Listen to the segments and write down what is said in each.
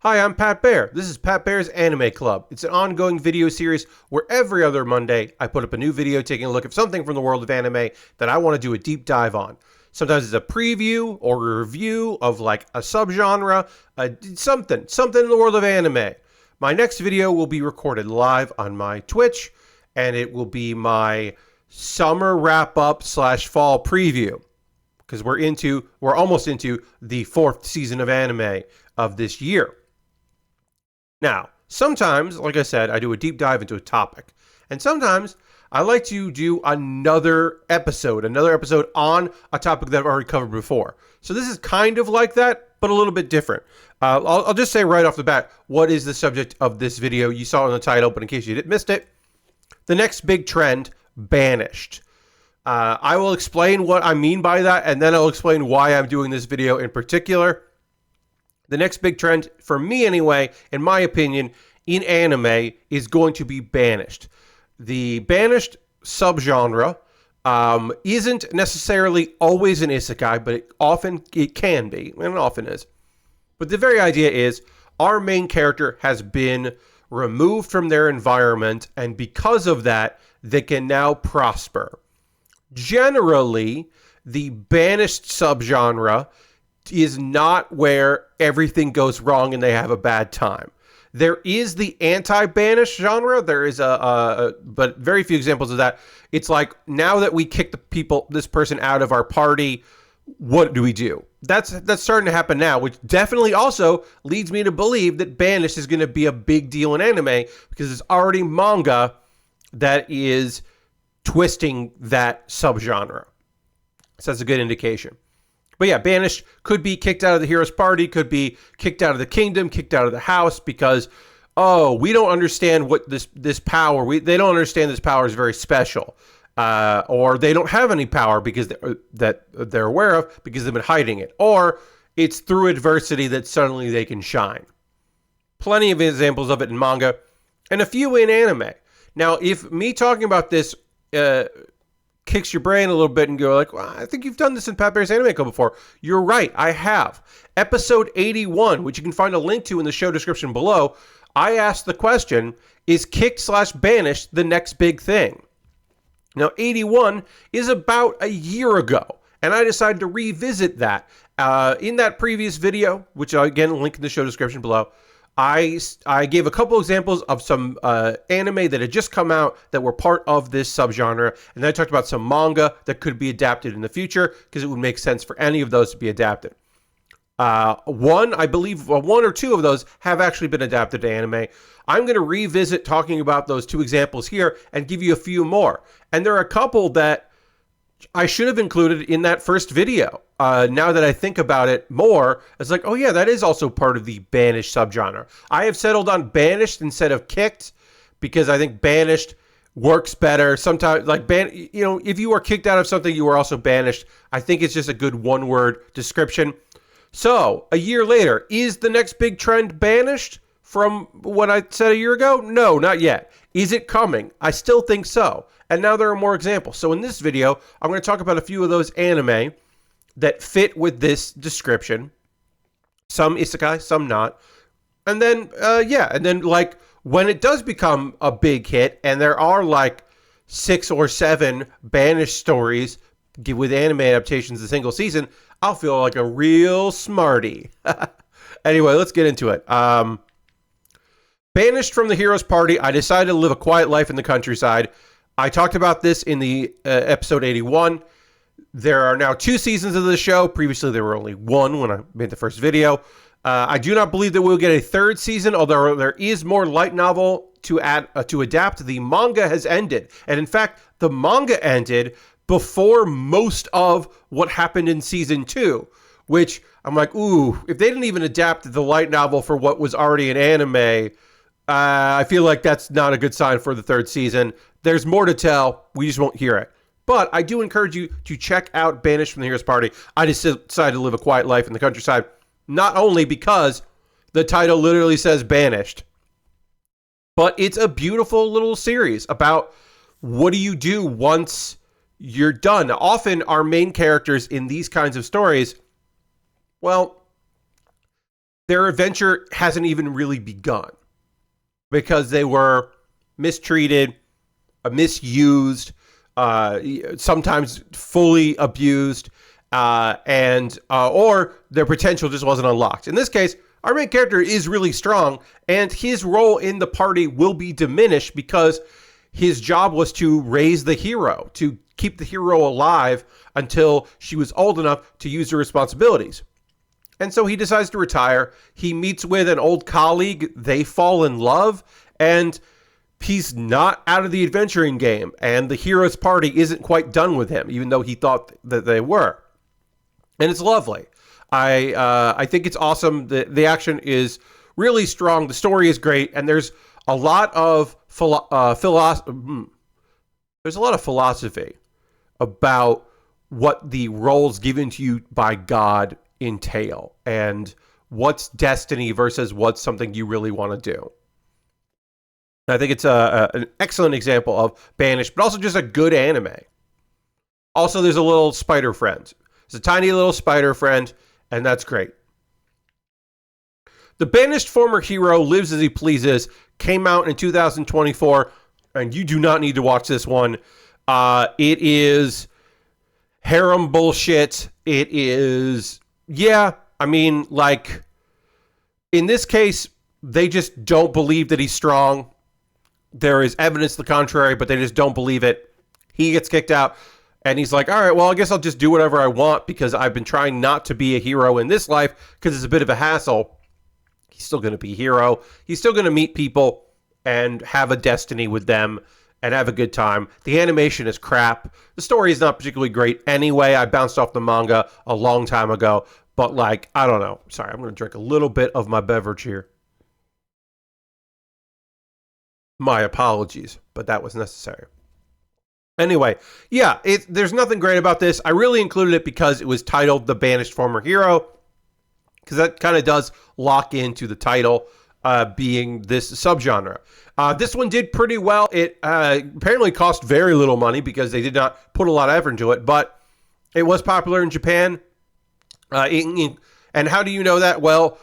Hi, I'm Pat Baer. This is Pat Baer's Anime Club. It's an ongoing video series where every other Monday I put up a new video taking a look at something from the world of anime that I want to do a deep dive on. Sometimes it's a preview or a review of like a subgenre, something in the world of anime. My next video will be recorded live on my Twitch, and it will be my summer wrap-up / fall preview, because we're almost into the 4th season of anime of this year. Now, sometimes, like I said, I do a deep dive into a topic. And sometimes I like to do another episode on a topic that I've already covered before. So this is kind of like that, but a little bit different. I'll just say right off the bat, what is the subject of this video? You saw it in the title, but in case you missed it, the next big trend, Banished. I will explain what I mean by that, and then I'll explain why I'm doing this video in particular. The next big trend, for me anyway, in my opinion, in anime is going to be Banished. The Banished subgenre isn't necessarily always an isekai, but it can be, and it often is. But the very idea is our main character has been removed from their environment, and because of that, they can now prosper. Generally, the Banished subgenre is not where everything goes wrong and they have a bad time. There is the anti-banished genre. There is but very few examples of that. It's like, now that we kick this person out of our party, what do we do? That's starting to happen now, which definitely also leads me to believe that Banished is going to be a big deal in anime, because there's already manga that is twisting that subgenre. So that's a good indication. But yeah, Banished could be kicked out of the hero's party, could be kicked out of the kingdom, kicked out of the house because, we don't understand what this power, they don't understand this power is very special. Or they don't have any power because that they're aware of because they've been hiding it. Or it's through adversity that suddenly they can shine. Plenty of examples of it in manga, and a few in anime. Now, if me talking about this kicks your brain a little bit and go like, well, I think you've done this in Pat Baer's Anime Club before. You're right, I have. Episode 81, which you can find a link to in the show description below, I asked the question, is kicked/banished the next big thing? Now, 81 is about a year ago, and I decided to revisit that. In that previous video, which I again link in the show description below, I gave a couple examples of some anime that had just come out that were part of this subgenre, and then I talked about some manga that could be adapted in the future because it would make sense for any of those to be adapted. I believe one or two of those have actually been adapted to anime. I'm going to revisit talking about those two examples here and give you a few more. And there are a couple that I should have included in that first video. Now that I think about it more, it's like, oh yeah, that is also part of the Banished subgenre. I have settled on Banished instead of kicked because I think Banished works better. Sometimes, like, if you are kicked out of something, you are also banished. I think it's just a good one-word description. So, a year later, is the next big trend Banished from what I said a year ago? No, not yet. Is it coming? I still think so. And now there are more examples. So in this video, I'm going to talk about a few of those anime that fit with this description. Some isekai, some not. And then, like, when it does become a big hit, and there are like 6 or 7 Banished stories with anime adaptations a single season, I'll feel like a real smarty. Anyway, let's get into it. Banished from the hero's party, I decided to live a quiet life in the countryside. I talked about this in the episode 81. There are now 2 seasons of the show. Previously, there were only 1 when I made the first video. I do not believe that we'll get a 3rd season, although there is more light novel to adapt. The manga has ended. And in fact, the manga ended before most of what happened in season 2, which I'm like, ooh, if they didn't even adapt the light novel for what was already an anime, I feel like that's not a good sign for the 3rd season. There's more to tell. We just won't hear it. But I do encourage you to check out Banished from the Hero's Party. I just decided to live a quiet life in the countryside, not only because the title literally says Banished, but it's a beautiful little series about what do you do once you're done. Often our main characters in these kinds of stories, well, their adventure hasn't even really begun because they were mistreated, misused, sometimes fully abused, or their potential just wasn't unlocked. In this case, our main character is really strong, and his role in the party will be diminished because his job was to raise the hero, to keep the hero alive until she was old enough to use her responsibilities. And so he decides to retire. He meets with an old colleague. They fall in love, and he's not out of the adventuring game. And the hero's party isn't quite done with him, even though he thought that they were. And it's lovely. I think it's awesome. The action is really strong. The story is great, and there's a lot of philosophy. There's a lot of philosophy about what the roles given to you by God entail, and what's destiny versus what's something you really want to do. I think it's an excellent example of Banished, but also just a good anime. Also, there's a little spider friend. It's a tiny little spider friend, and that's great. The Banished Former Hero Lives as He Pleases came out in 2024, and you do not need to watch this one. It is harem bullshit. It is, in this case, they just don't believe that he's strong. There is evidence to the contrary, but they just don't believe it. He gets kicked out, and he's like, all right, well, I guess I'll just do whatever I want because I've been trying not to be a hero in this life because it's a bit of a hassle. He's still going to be a hero. He's still going to meet people and have a destiny with them and have a good time. The animation is crap. The story is not particularly great anyway. I bounced off the manga a long time ago, but I don't know. Sorry, I'm going to drink a little bit of my beverage here. My apologies, but that was necessary. Anyway, there's nothing great about this. I really included it because it was titled The Banished Former Hero, because that kind of does lock into the title being this subgenre. This one did pretty well. It apparently cost very little money because they did not put a lot of effort into it, but it was popular in Japan. And how do you know that? Well,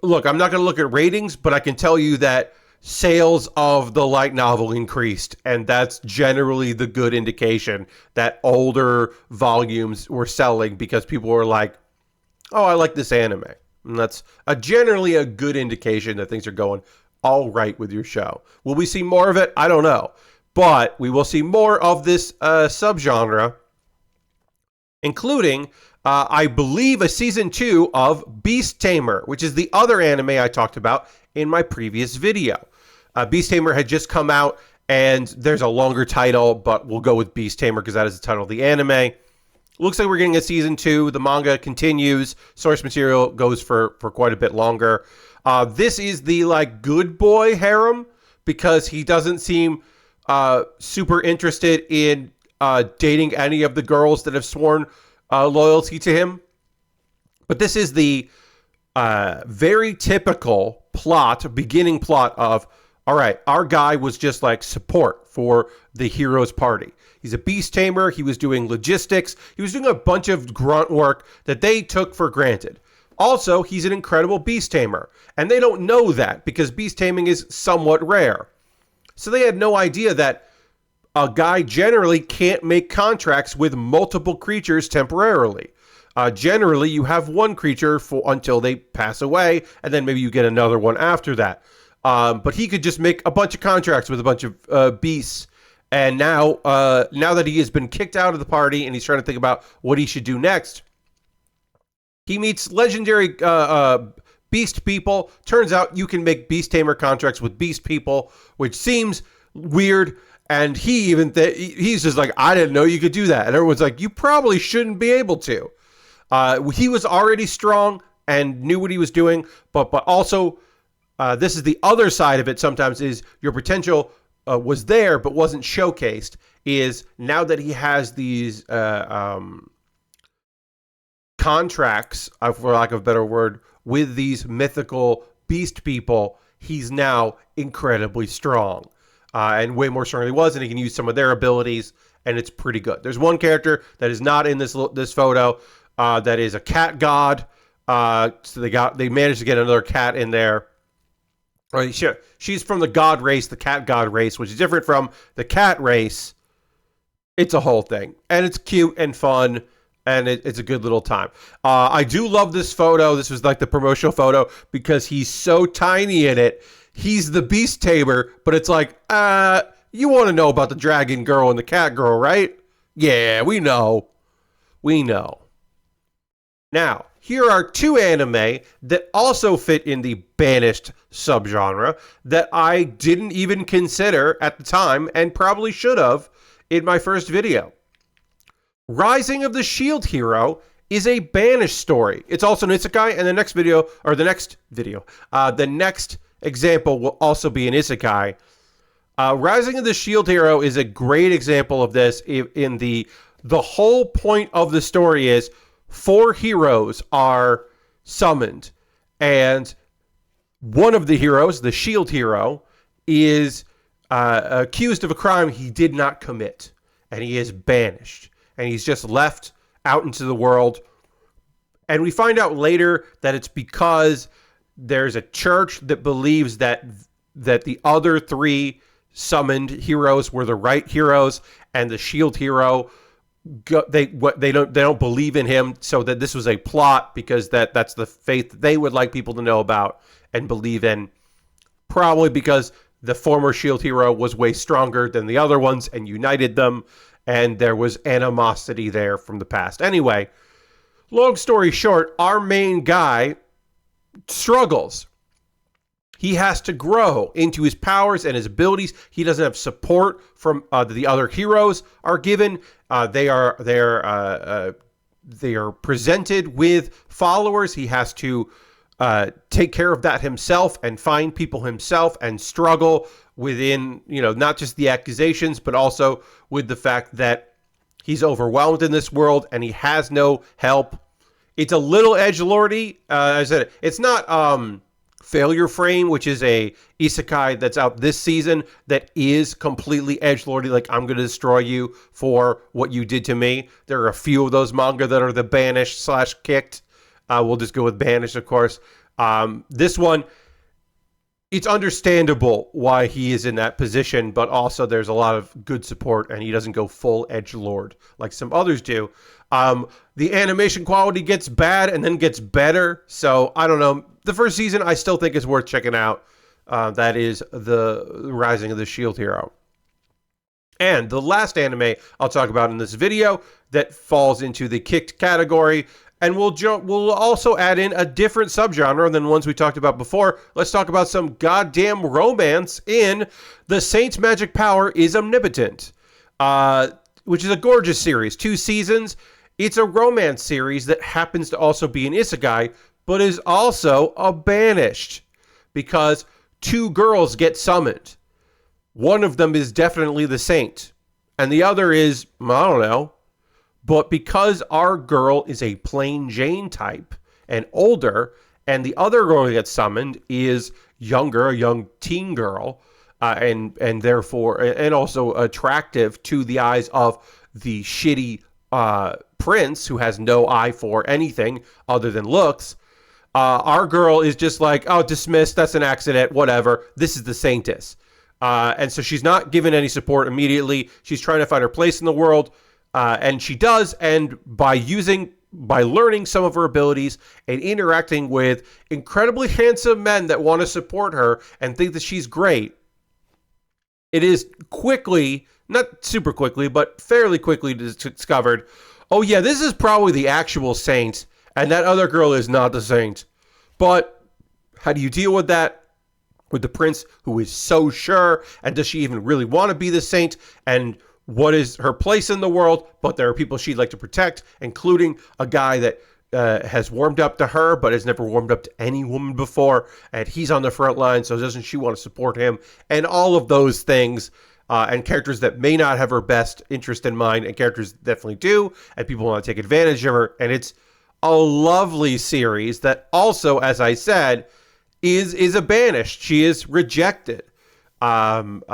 look, I'm not going to look at ratings, but I can tell you that sales of the light novel increased, and that's generally the good indication that older volumes were selling because people were like, oh, I like this anime. And that's generally a good indication that things are going all right with your show. Will we see more of it? I don't know. But we will see more of this subgenre, including, I believe, a season 2 of Beast Tamer, which is the other anime I talked about in my previous video. Beast Tamer had just come out, and there's a longer title, but we'll go with Beast Tamer because that is the title of the anime. Looks like we're getting a season 2. The manga continues. Source material goes for quite a bit longer. This is the good boy harem because he doesn't seem super interested in dating any of the girls that have sworn loyalty to him. But this is the very typical beginning plot of, all right, our guy was just support for the hero's party. He's a beast tamer. He was doing logistics. He was doing a bunch of grunt work that they took for granted. Also, he's an incredible beast tamer. And they don't know that because beast taming is somewhat rare. So they had no idea that a guy generally can't make contracts with multiple creatures temporarily. Generally, you have one creature until they pass away, and then maybe you get another one after that. But he could just make a bunch of contracts with a bunch of beasts. And now that he has been kicked out of the party and he's trying to think about what he should do next, he meets legendary beast people. Turns out you can make beast tamer contracts with beast people, which seems weird. And he's just like, I didn't know you could do that. And everyone's like, you probably shouldn't be able to. He was already strong and knew what he was doing, but also this is the other side of it. Sometimes is your potential was there but wasn't showcased. Is now that he has these contracts, for lack of a better word, with these mythical beast people, he's now incredibly strong and way more strong than he was, and he can use some of their abilities, and it's pretty good. There's one character that is not in this photo. That is a cat god. So they managed to get another cat in there. Or she's from the god race, the cat god race, which is different from the cat race. It's a whole thing, and it's cute and fun, and it's a good little time. I do love this photo. This was like the promotional photo because he's so tiny in it. He's the Beast Tamer, but it's like, you want to know about the dragon girl and the cat girl, right? Yeah, we know. We know. Now, here are two anime that also fit in the banished subgenre that I didn't even consider at the time and probably should have in my first video. Rising of the Shield Hero is a banished story. It's also an isekai, and the next example will also be an isekai. Rising of the Shield Hero is a great example of this. In the whole point of the story is 4 heroes are summoned, and one of the heroes, the Shield Hero, is accused of a crime he did not commit, and he is banished, and he's just left out into the world. And we find out later that it's because there's a church that believes that the other 3 summoned heroes were the right heroes, and the Shield Hero, they don't believe in him, so that this was a plot because that's the faith that they would like people to know about and believe in, probably because the former Shield Hero was way stronger than the other ones and united them, and there was animosity there from the past. Anyway, long story short, our main guy struggles. He has to grow into his powers and his abilities. He doesn't have support from the other heroes are given. They are presented with followers. He has to take care of that himself and find people himself and struggle within, not just the accusations, but also with the fact that he's overwhelmed in this world and he has no help. It's a little edgelordy. I said it's not Failure Frame, which is a isekai that's out this season that is completely edgelordy, like I'm going to destroy you for what you did to me. There are a few of those manga that are the banished / kicked. We'll just go with banished, of course. This one, it's understandable why he is in that position, but also there's a lot of good support, and he doesn't go full edgelord like some others do. The animation quality gets bad and then gets better, so I don't know. The first season I still think is worth checking out. That is the Rising of the Shield Hero. And the last anime I'll talk about in this video that falls into the kicked category, and we'll also add in a different subgenre than ones we talked about before. Let's talk about some goddamn romance in The Saint's Magic Power is Omnipotent, which is a gorgeous series. 2 seasons. It's a romance series that happens to also be an isekai, but is also a banished because 2 girls get summoned. One of them is definitely the saint, and the other is, I don't know. But because our girl is a plain Jane type and older, and the other girl that gets summoned is younger, a young teen girl, and therefore, and also attractive to the eyes of the shitty prince who has no eye for anything other than looks, our girl is just like, oh, dismissed, that's an accident, whatever. This is the saintess. And so she's not given any support immediately. She's trying to find her place in the world. And she does, and by learning some of her abilities and interacting with incredibly handsome men that want to support her and think that she's great, it is quickly, not super quickly, but fairly quickly discovered, oh yeah, this is probably the actual saint, and that other girl is not the saint. But how do you deal with that? With the prince who is so sure, and does she even really want to be the saint? And what is her place in the world? But there are people she'd like to protect, including a guy that has warmed up to her, but has never warmed up to any woman before. And he's on the front line, so doesn't she want to support him? And all of those things, and characters that may not have her best interest in mind, and characters definitely do, and people want to take advantage of her. And it's a lovely series that also, as I said, is a banished. She is rejected, and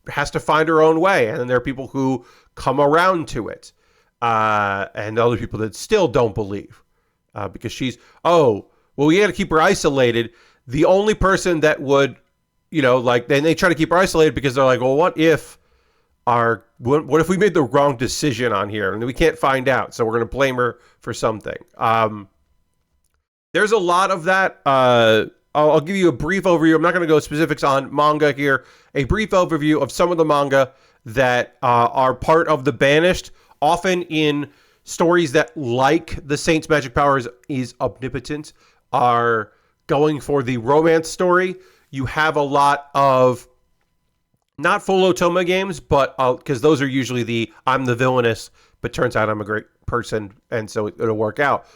has to find her own way. And then there are people who come around to it, and other people that still don't believe. because she's, oh, well, we got to keep her isolated. The only person that would, like, then they try to keep her isolated because they're like, well, what if we made the wrong decision on here and we can't find out, so we're going to blame her for something. There's a lot of that. I'll give you a brief overview. I'm not going to go specifics on manga here. A brief overview of some of the manga that are part of the Banished, often in stories that, like the Saint's magic powers is omnipotent, are going for the romance story. You have a lot of not full otome games, but because those are usually the I'm the villainous, but turns out I'm a great person, and so it'll work out.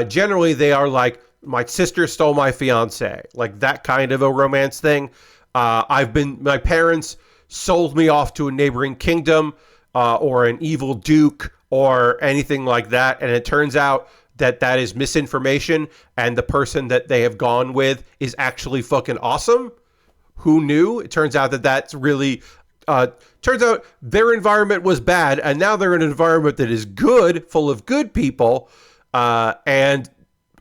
Generally, they are like, my sister stole my fiance, like that kind of a romance thing. My parents sold me off to a neighboring kingdom, or an evil duke, or anything like that, and it turns out that is misinformation, and the person that they have gone with is actually fucking awesome. Who knew? It turns out that's really... turns out their environment was bad, and now they're in an environment that is good, full of good people, and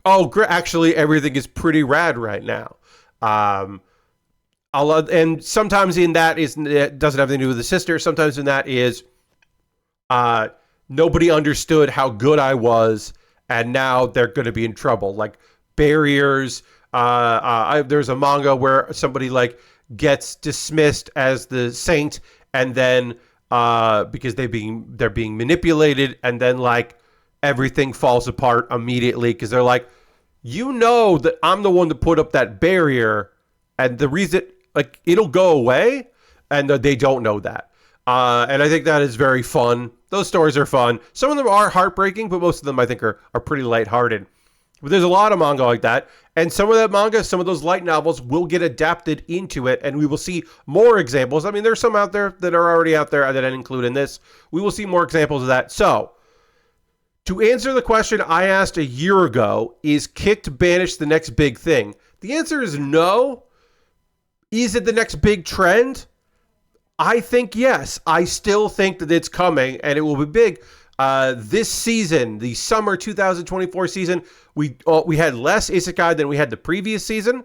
actually everything is pretty rad right now. And sometimes in that it doesn't have anything to do with the sister. Sometimes in that is nobody understood how good I was, and now they're going to be in trouble. Like barriers. There's a manga where somebody like gets dismissed as the saint, and then because they're being manipulated, and then like everything falls apart immediately because they're like, that I'm the one that put up that barrier, and the reason, like, it'll go away, and they don't know that. And I think that is very fun. Those stories are fun. Some of them are heartbreaking, but most of them I think are pretty lighthearted. But there's a lot of manga like that, and some of that manga, some of those light novels will get adapted into it, and we will see more examples. I mean, there's some out there that are already out there that I didn't include in this. We will see more examples of that. So, to answer the question I asked a year ago, is Kicked Banished the next big thing? The answer is no. Is it the next big trend? I think yes. I still think that it's coming, and it will be big. This season, the summer 2024 season, we had less isekai than we had the previous season.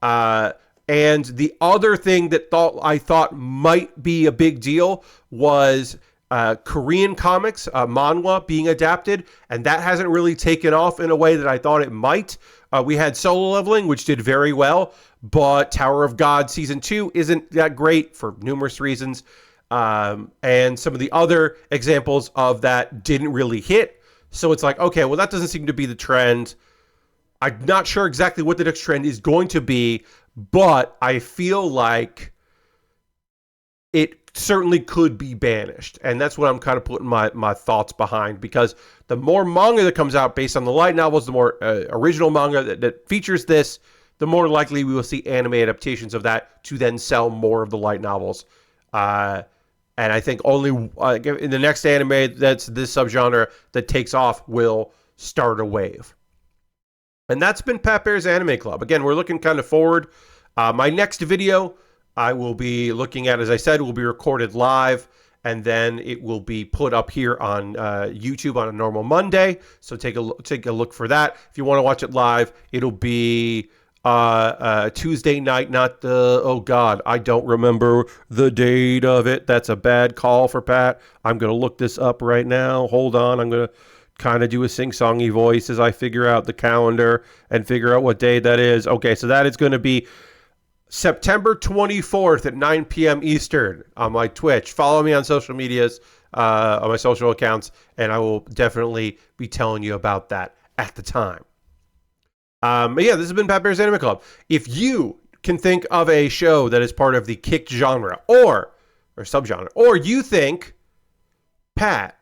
And the other thing that I thought might be a big deal was Korean comics, manhwa being adapted, and that hasn't really taken off in a way that I thought it might. We had Solo Leveling, which did very well, but Tower of God Season 2 isn't that great for numerous reasons. And some of the other examples of that didn't really hit. So it's like, okay, well, that doesn't seem to be the trend. I'm not sure exactly what the next trend is going to be, but I feel like it certainly could be Banished. And that's what I'm kind of putting my thoughts behind, because the more manga that comes out based on the light novels, the more original manga that features this, the more likely we will see anime adaptations of that to then sell more of the light novels. And I think only in the next anime that's this subgenre that takes off will start a wave. And that's been Pat Baer's Anime Club. Again, we're looking kind of forward. My next video I will be looking at, as I said, will be recorded live, and then it will be put up here on YouTube on a normal Monday. So take a look for that. If you want to watch it live, it'll be Tuesday night, not the, oh God, I don't remember the date of it. That's a bad call for Pat. I'm going to look this up right now. Hold on. I'm going to kind of do a sing-songy voice as I figure out the calendar and figure out what day that is. Okay, so that is going to be September 24th at 9 p.m. Eastern on my Twitch. Follow me on social medias, on my social accounts, and I will definitely be telling you about that at the time. But yeah, this has been Pat Baer's Anime Club. If you can think of a show that is part of the kicked genre or subgenre, or you think, Pat,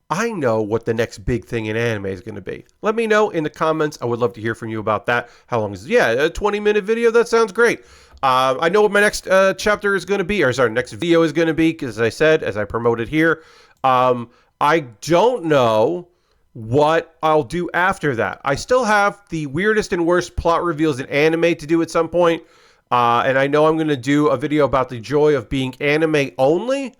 I know what the next big thing in anime is going to be, let me know in the comments. I would love to hear from you about that. How long is it? Yeah, a 20-minute video. That sounds great. I know what my next chapter is going to be, or sorry, next video is going to be, because as I said, as I promoted here, I don't know what I'll do after that. I still have the weirdest and worst plot reveals in anime to do at some point. And I know I'm going to do a video about the joy of being anime only.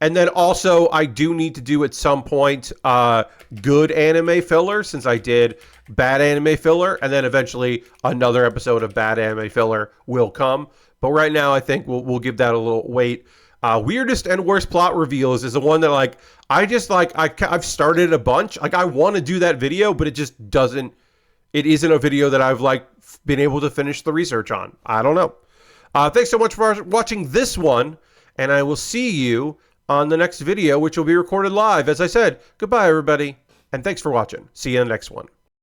And then also I do need to do at some point good anime filler, since I did bad anime filler, and then eventually another episode of bad anime filler will come. But right now, I think we'll give that a little wait. Weirdest and worst plot reveals is the one that I've started a bunch. Like I want to do that video, but it just doesn't. It isn't a video that I've been able to finish the research on. I don't know. Thanks so much for watching this one, and I will see you on the next video, which will be recorded live. As I said, goodbye, everybody, and thanks for watching. See you in the next one.